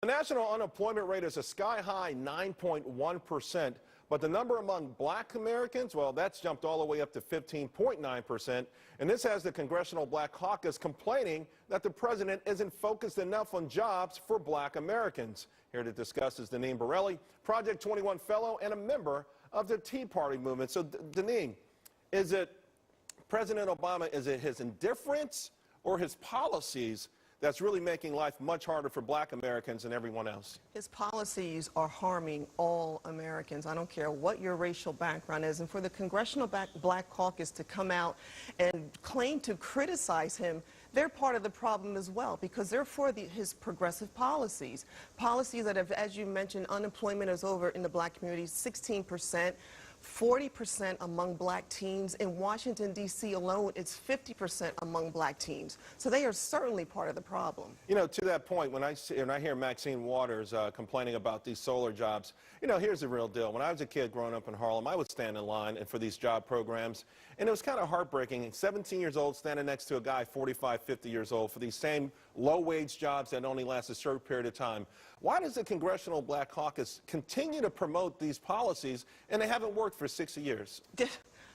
The national unemployment rate is a sky-high 9.1%, but the number among black Americans, well, that's jumped all the way up to 15.9%, and this has the Congressional Black Caucus complaining that the president isn't focused enough on jobs for black Americans. Here to discuss is Deneen Borelli, Project 21 fellow and a member of the Tea Party movement. So, Deneen, is it President Obama, is it his indifference or his policies that's really making life much harder for black Americans and everyone else? His policies are harming all Americans. I don't care what your racial background is. And for the Congressional Black Caucus to come out and claim to criticize him, they're part of the problem as well, because they're for his progressive policies. Policies that have, as you mentioned, unemployment is over in the black community, 16%. 40% among black teens. In Washington, D.C. alone, it's 50% among black teens. So they are certainly part of the problem. You know, to that point, when I hear Maxine Waters complaining about these solar jobs, you know, here's the real deal. When I was a kid growing up in Harlem, I would stand in line for these job programs, and it was kind of heartbreaking. 17 years old, standing next to a guy 45, 50 years old for these same low-wage jobs that only last a short period of time. Why does the Congressional Black Caucus continue to promote these policies, and they haven't worked for 60 years?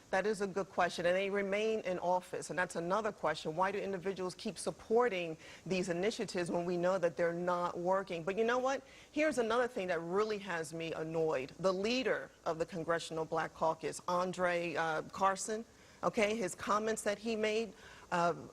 That is a good question, and they remain in office, and that's another question. Why do individuals keep supporting these initiatives when we know that they're not working? But you know what? Here's another thing that really has me annoyed. The leader of the Congressional Black Caucus, Andre Carson, okay, his comments that he made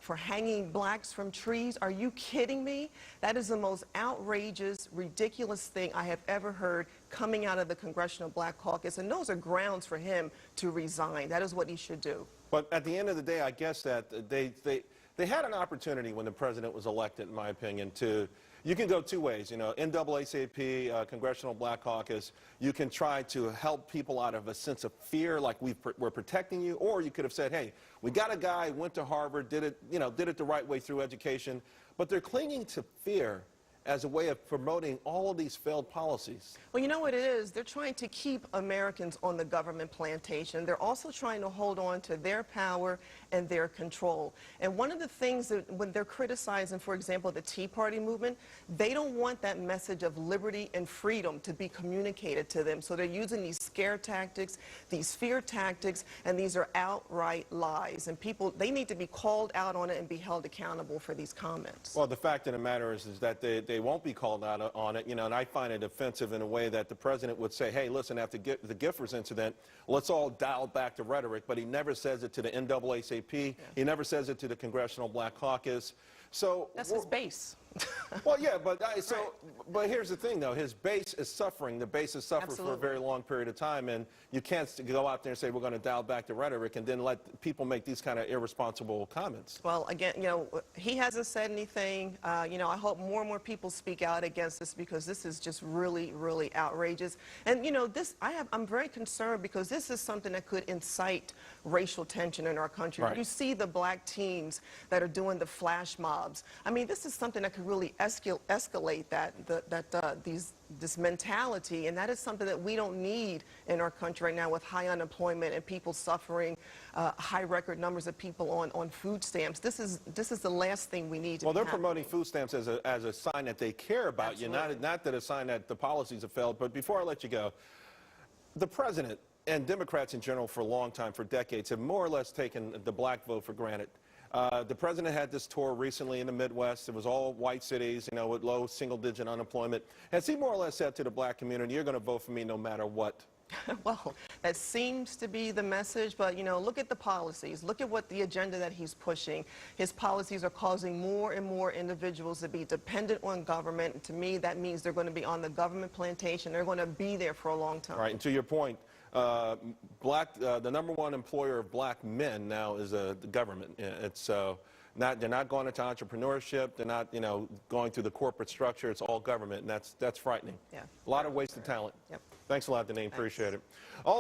for hanging blacks from trees. Are you kidding me? That is the most outrageous, ridiculous thing I have ever heard coming out of the Congressional Black Caucus, and those are grounds for him to resign. That is what he should do. But at the end of the day, I guess that they had an opportunity when the president was elected, in my opinion, to, you can go two ways, you know, NAACP, Congressional Black Caucus, you can try to help people out of a sense of fear, like we're protecting you, or you could have said, hey, we got a guy, went to Harvard, did it the right way through education, but they're clinging to fear as a way of promoting all of these failed policies. Well, you know what it is? They're trying to keep Americans on the government plantation. They're also trying to hold on to their power and their control. And one of the things that when they're criticizing, for example, the Tea Party movement, they don't want that message of liberty and freedom to be communicated to them. So they're using these scare tactics, these fear tactics, and these are outright lies. And people, they need to be called out on it and be held accountable for these comments. Well, the fact of the matter is that they won't be called out on it, you know, and I find it offensive in a way that the president would say, hey, listen, after the Giffords incident, let's all dial back the rhetoric, but he never says it to the NAACP, yeah. He never says it to the Congressional Black Caucus. So that's his base. Well, yeah, but but here's the thing, though. His base is suffering. The base has suffered Absolutely. for a very long period of time, and you can't go out there and say we're going to dial back the rhetoric and then let people make these kind of irresponsible comments. Well, again, you know, he hasn't said anything. You know, I hope more and more people speak out against this, because this is just really, really outrageous. And you know, I'm very concerned, because this is something that could incite racial tension in our country. Right. You see the black teens that are doing the flash mobs. I mean, this is something that could really escalate this mentality, and that is something that we don't need in our country right now, with high unemployment and people suffering, high record numbers of people on food stamps. This is the last thing we need to Well, they're happen. promoting food stamps as a sign that they care about Absolutely. you, not that a sign that the policies have failed. But before I let you go, the president and Democrats in general for a long time, for decades, have more or less taken the black vote for granted. The president had this tour recently in the Midwest. It was all white cities, you know, with low single-digit unemployment. Has he more or less said to the black community, you're going to vote for me no matter what? Well, that seems to be the message, but, you know, look at the policies. Look at what the agenda that he's pushing. His policies are causing more and more individuals to be dependent on government. And to me, that means they're going to be on the government plantation. They're going to be there for a long time. Right, and to your point, the #1 employer of black men now is the government. It's they're not going into entrepreneurship. They're not, you know, going through the corporate structure. It's all government, and that's frightening. Yeah. A lot of wasted talent. Yep. Thanks a lot, Deneen. Appreciate it. Also